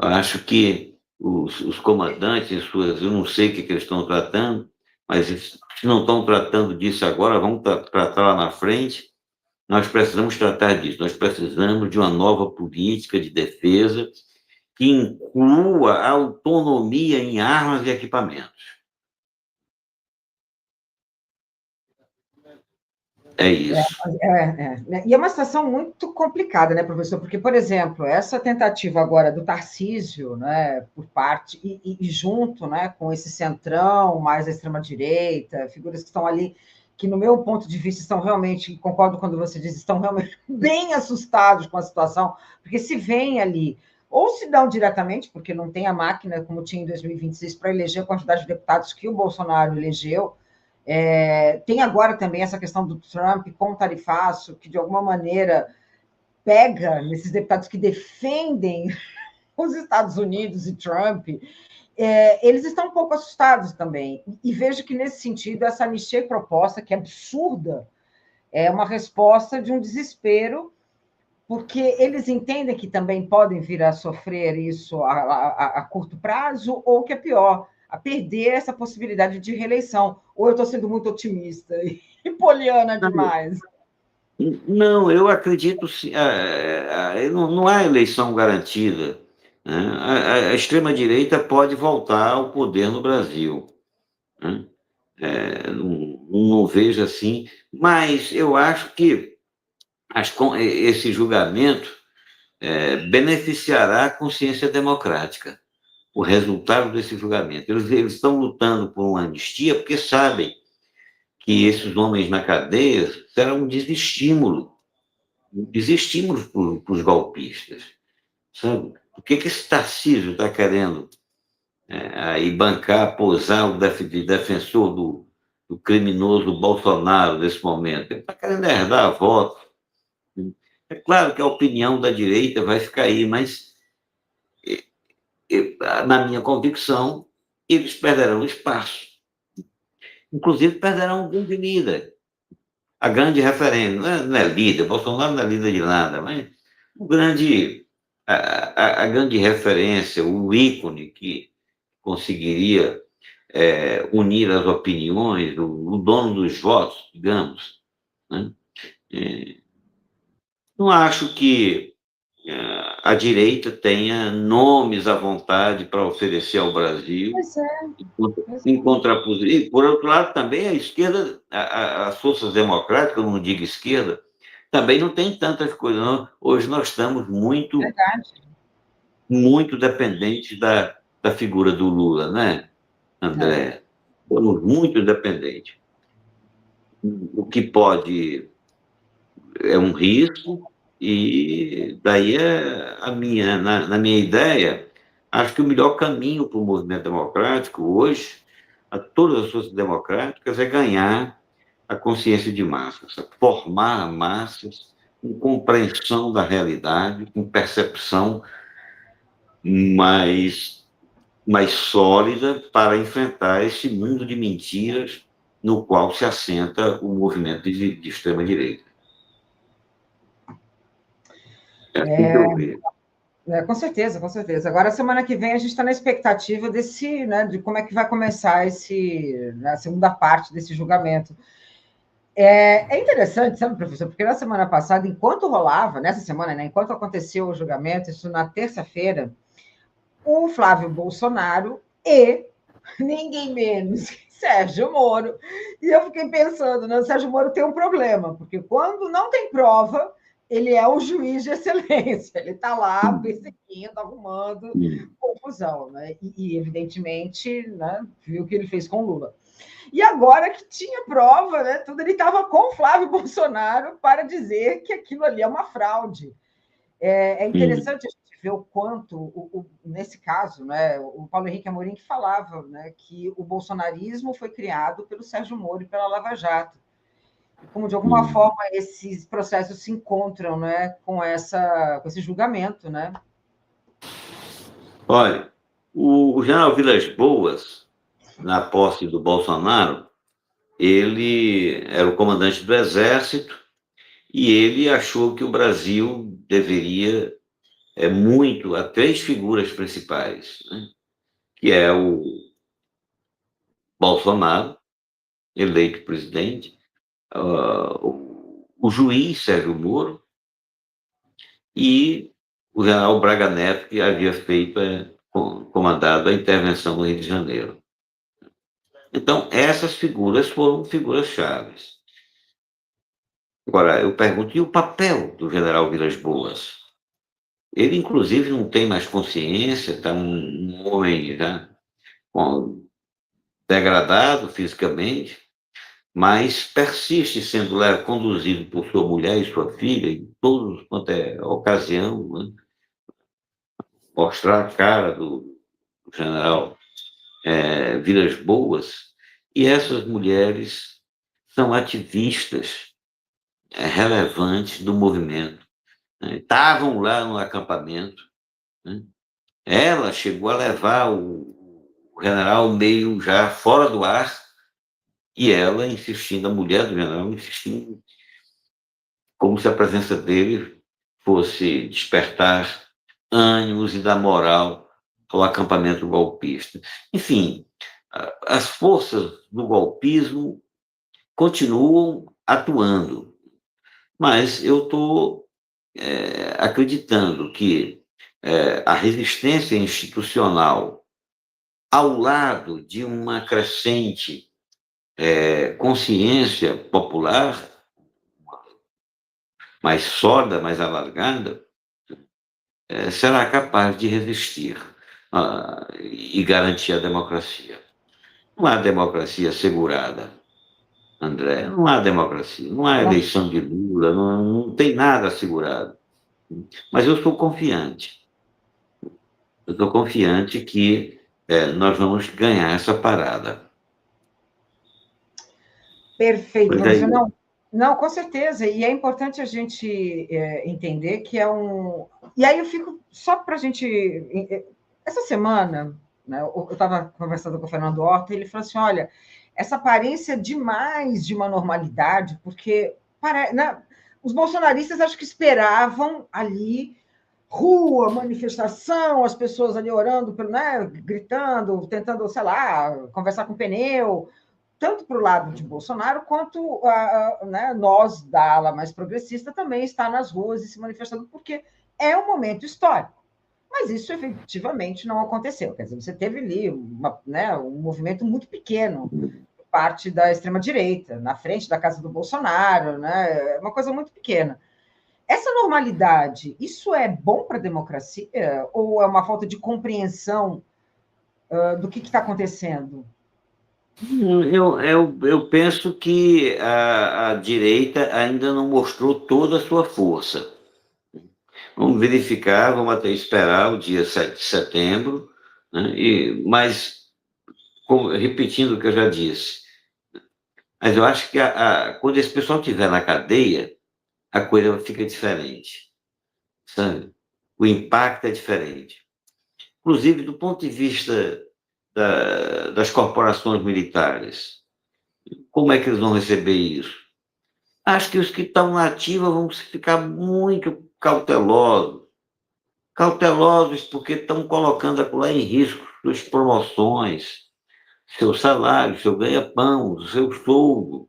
Eu acho que os comandantes, eu não sei o que eles estão tratando, mas se não estão tratando disso agora, vão tratar lá na frente. Nós precisamos tratar disso, nós precisamos de uma nova política de defesa que inclua a autonomia em armas e equipamentos. É isso. E é uma situação muito complicada, né, professor? Porque, por exemplo, essa tentativa agora do Tarcísio, né, por parte, e junto, né, com esse centrão mais à extrema-direita, figuras que estão ali, que, no meu ponto de vista, estão realmente, concordo quando você diz, estão realmente bem assustados com a situação, porque se vem ali, ou se dão diretamente, porque não tem a máquina, como tinha em 2026, para eleger a quantidade de deputados que o Bolsonaro elegeu. Tem agora também essa questão do Trump com o tarifaço, que de alguma maneira pega nesses deputados que defendem os Estados Unidos e Trump. Eles estão um pouco assustados também. E vejo que, nesse sentido, essa anistia proposta, que é absurda, é uma resposta de um desespero, porque eles entendem que também podem vir a sofrer isso a curto prazo, ou que é pior, a perder essa possibilidade de reeleição. Ou eu estou sendo muito otimista e poliana demais? Não, eu acredito, não há eleição garantida, né? A extrema-direita pode voltar ao poder no Brasil, né? Não vejo assim, mas eu acho que esse julgamento beneficiará a consciência democrática, o resultado desse julgamento. Eles estão lutando por uma anistia porque sabem que esses homens na cadeia serão um desestímulo para os golpistas, sabe? O que esse Tarcísio está querendo aí bancar, posar o defensor do criminoso Bolsonaro nesse momento? Ele está querendo herdar votos. É claro que a opinião da direita vai ficar aí, mas, na minha convicção, eles perderão espaço. Inclusive, perderão algum de líder. A grande referência, não é líder, Bolsonaro não é líder de nada, mas a grande referência, o ícone que conseguiria unir as opiniões, o dono dos votos, digamos, né? Não acho que a direita tenha nomes à vontade para oferecer ao Brasil, em contraposição. E, por outro lado, também a esquerda, as forças democráticas, eu não digo esquerda, também não tem tantas coisas, não. Hoje nós estamos muito dependentes da figura do Lula, né, André? Estamos muito dependentes. O que pode é um risco, e daí na minha ideia, acho que o melhor caminho para o movimento democrático hoje, a todas as forças democráticas, é ganhar a consciência de massas, formar massas com compreensão da realidade, com percepção mais sólida para enfrentar esse mundo de mentiras no qual se assenta o movimento de extrema-direita. Com certeza, com certeza. Agora, semana que vem, a gente está na expectativa de como é que vai começar a segunda parte desse julgamento. É interessante, sabe, professor, porque na semana passada, enquanto rolava, nessa semana, né, enquanto aconteceu o julgamento, isso na terça-feira, o Flávio Bolsonaro e ninguém menos que Sérgio Moro. E eu fiquei pensando, né, o Sérgio Moro tem um problema, porque quando não tem prova, ele é o juiz de excelência, ele está lá perseguindo, arrumando confusão, né? E evidentemente, né, viu o que ele fez com o Lula. E agora que tinha prova, né, tudo, ele estava com o Flávio Bolsonaro para dizer que aquilo ali é uma fraude. É interessante a gente ver o quanto, nesse caso, né, o Paulo Henrique Amorim que falava, né, que o bolsonarismo foi criado pelo Sérgio Moro e pela Lava Jato. Como, de alguma forma, esses processos se encontram, né, com esse julgamento, né? Olha, o general Vilas Boas, na posse do Bolsonaro, ele era o comandante do Exército e ele achou que o Brasil deveria muito a três figuras principais, né? Que é o Bolsonaro, eleito presidente, o juiz Sérgio Moro e o general Braga Neto, que havia comandado a intervenção no Rio de Janeiro. Então, essas figuras foram figuras chaves. Agora, eu pergunto, e o papel do general Vilas Boas? Ele, inclusive, não tem mais consciência, está um homem já degradado fisicamente, mas persiste sendo conduzido por sua mulher e sua filha em todos quanto é ocasião, né? Mostrar a cara do general Vilas Boas, e essas mulheres são ativistas relevantes do movimento, né? Estavam lá no acampamento, né? Ela chegou a levar o general meio já fora do ar, e ela insistindo, a mulher do general insistindo, como se a presença dele fosse despertar ânimos e dar moral ao acampamento golpista. Enfim, as forças do golpismo continuam atuando, mas eu estou acreditando que a resistência institucional, ao lado de uma crescente consciência popular, mais sólida, mais alargada, será capaz de resistir e garantir a democracia. Não há democracia assegurada André, não há democracia, não há Não. eleição de Lula, não tem nada assegurado. Mas eu sou confiante. Eu estou confiante que nós vamos ganhar essa parada. Perfeito, Pois aí, professor. Não, não, com certeza. E é importante a gente entender que é um. E aí eu fico, só para a gente. Essa semana, né, eu estava conversando com o Fernando Horta, e ele falou assim: olha, essa aparência demais de uma normalidade, porque né, os bolsonaristas acho que esperavam ali rua, manifestação, as pessoas ali orando, né, gritando, tentando, sei lá, conversar com o pneu, tanto para o lado de Bolsonaro, quanto né, nós, da ala mais progressista, também está nas ruas e se manifestando, porque é um momento histórico. Mas isso efetivamente não aconteceu. Quer dizer, você teve ali né, um movimento muito pequeno, parte da extrema-direita, na frente da casa do Bolsonaro, né, uma coisa muito pequena. Essa normalidade, isso é bom para a democracia ou é uma falta de compreensão do que está acontecendo? eu penso que a direita ainda não mostrou toda a sua força. Vamos verificar, vamos até esperar o dia 7 de setembro, né? Mas, repetindo o que eu já disse, mas eu acho que quando esse pessoal estiver na cadeia, a coisa fica diferente, sabe? O impacto é diferente. Inclusive, do ponto de vista das corporações militares, como é que eles vão receber isso? Acho que os que estão na ativa vão ficar muito cautelosos porque estão colocando aquilo em risco, suas promoções, seu salário, seu ganha-pão, seu soldo,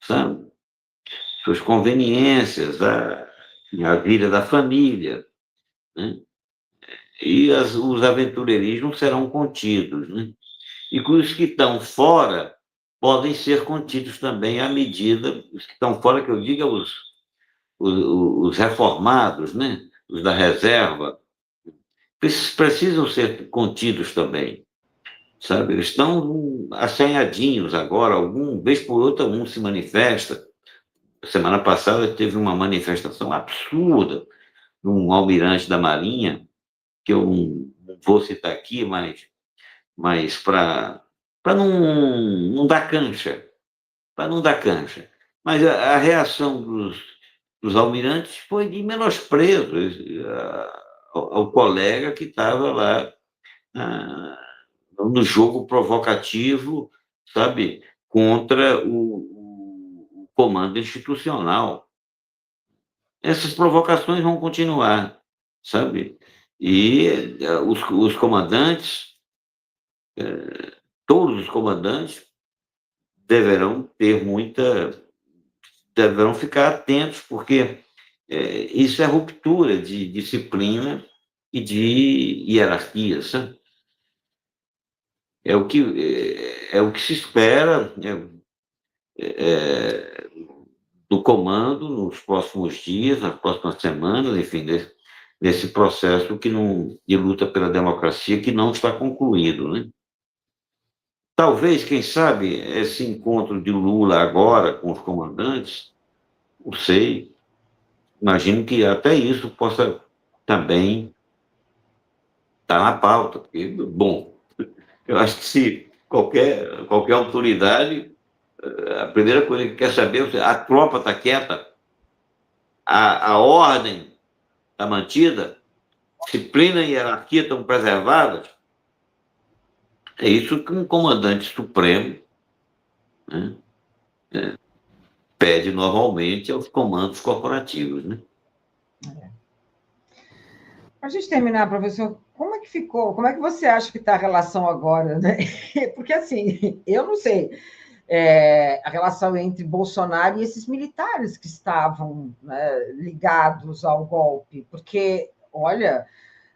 sabe? Suas conveniências, a vida da família, né? E os aventureirismos serão contidos, né? E que os que estão fora podem ser contidos também à medida, os que estão fora, que eu digo, os reformados, né? Os da reserva, precisam ser contidos também, sabe? Eles estão assanhadinhos agora, vez por outra, um se manifesta. Semana passada teve uma manifestação absurda de um almirante da Marinha, que eu não vou citar aqui, mas para não dar cancha, para não dar cancha. Mas a reação dos almirantes foi de menosprezo ao colega que estava lá no jogo provocativo, sabe, contra o comando institucional. Essas provocações vão continuar, sabe? E os comandantes, todos os comandantes, deverão ficar atentos, porque isso é ruptura de disciplina e de hierarquia, sabe? É o que se espera do comando nos próximos dias, nas próximas semanas, enfim, desse processo de luta pela democracia que não está concluído, né? Talvez, quem sabe, esse encontro de Lula agora com os comandantes, não sei, imagino que até isso possa também estar na pauta, porque, bom, eu acho que se qualquer autoridade, a primeira coisa que quer saber é a tropa está quieta, a ordem está mantida, disciplina e hierarquia estão preservadas. É isso que um comandante supremo, né, pede normalmente aos comandos corporativos, né? Para a gente terminar, professor, como é que ficou? Como é que você acha que está a relação agora, né? Porque, assim, eu não sei a relação entre Bolsonaro e esses militares que estavam, né, ligados ao golpe, porque, olha,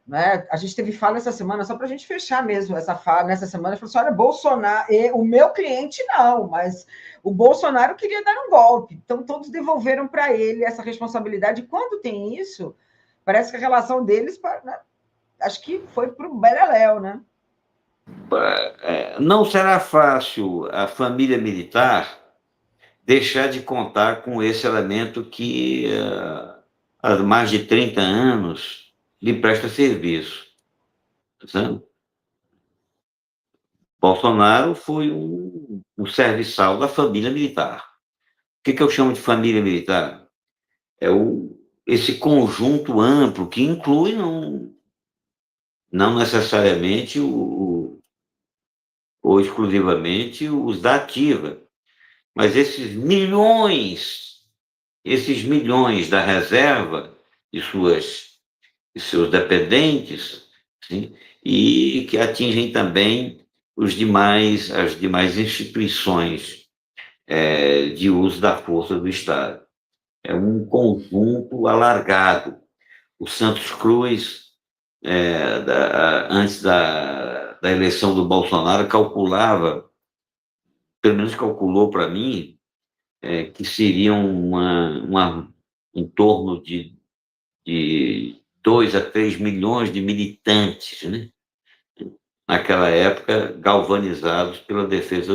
né, a gente teve fala essa semana, só para a gente fechar mesmo essa fala, nessa semana, falou assim, olha, Bolsonaro, o meu cliente não, mas o Bolsonaro queria dar um golpe, então todos devolveram para ele essa responsabilidade. Quando tem isso, parece que a relação deles, né, acho que foi para o beleléu, né? Não será fácil a família militar deixar de contar com esse elemento que há mais de 30 anos lhe presta serviço. Sabe? Bolsonaro foi um serviçal da família militar. O que eu chamo de família militar? É esse conjunto amplo que inclui não necessariamente ou exclusivamente os da ativa, mas esses milhões da reserva e seus dependentes, sim, e que atingem também as demais instituições de uso da força do Estado. É um conjunto alargado. O Santos Cruz, antes da eleição do Bolsonaro, calculava, pelo menos calculou para mim, que seriam em torno de 2 a 3 milhões de militantes, né? Naquela época, galvanizados pela defesa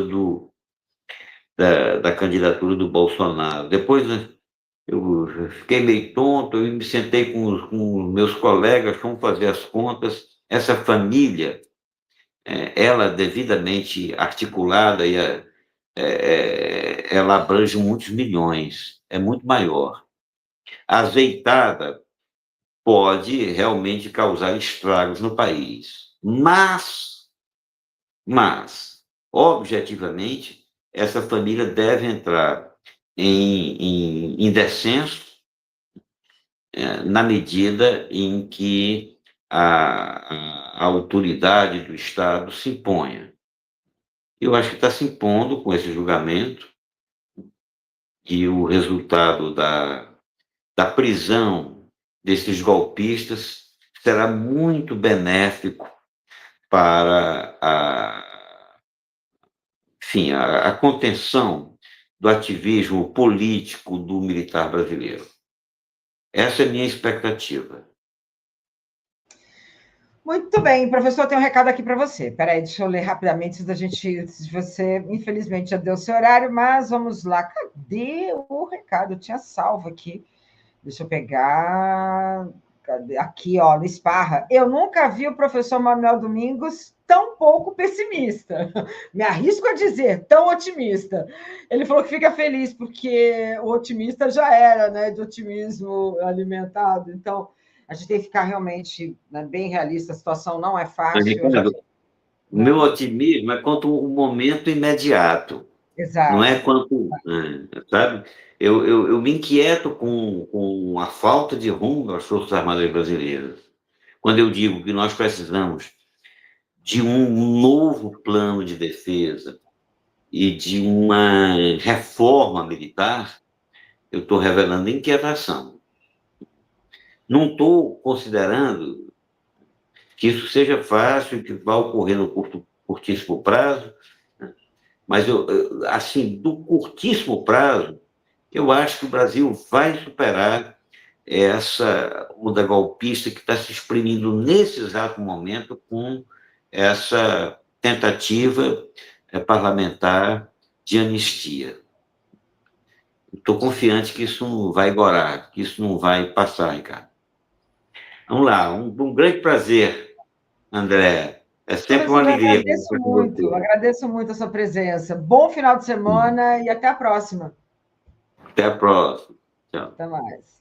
da candidatura do Bolsonaro. Depois, né, eu fiquei meio tonto, eu me sentei com os meus colegas, fomos fazer as contas. Essa família, ela devidamente articulada, ela abrange muitos milhões, é muito maior. Azeitada pode realmente causar estragos no país, mas objetivamente, essa família deve entrar em descenso na medida em que a autoridade do Estado se imponha. Eu acho que está se impondo com esse julgamento, e o resultado da prisão desses golpistas será muito benéfico para a contenção do ativismo político do militar brasileiro. Essa é a minha expectativa. Muito bem, professor, tem um recado aqui para você. Peraí, deixa eu ler rapidamente, você, infelizmente, já deu seu horário, mas vamos lá. Cadê o recado? Eu tinha salvo aqui. Deixa eu pegar. Cadê? Aqui, ó, Luiz Parra. Eu nunca vi o professor Manuel Domingos tão pouco pessimista. Me arrisco a dizer, tão otimista. Ele falou que fica feliz, porque o otimista já era, né, de otimismo alimentado. Então, a gente tem que ficar realmente, né, bem realista, a situação não é fácil. Ricardo, o meu otimismo é quanto o momento imediato. Exato. Não é quanto, sabe? Eu me inquieto com a falta de rumo das Forças Armadas Brasileiras. Quando eu digo que nós precisamos de um novo plano de defesa e de uma reforma militar, eu estou revelando inquietação. Não estou considerando que isso seja fácil, que vai ocorrer no curtíssimo prazo, mas assim, do curtíssimo prazo, eu acho que o Brasil vai superar essa onda golpista que está se exprimindo nesse exato momento com essa tentativa parlamentar de anistia. Estou confiante que isso não vai gorar, que isso não vai passar, Ricardo. Vamos lá, um grande prazer, André. É sempre uma alegria. Agradeço muito a sua presença. Bom final de semana e até a próxima. Até a próxima. Tchau. Até mais.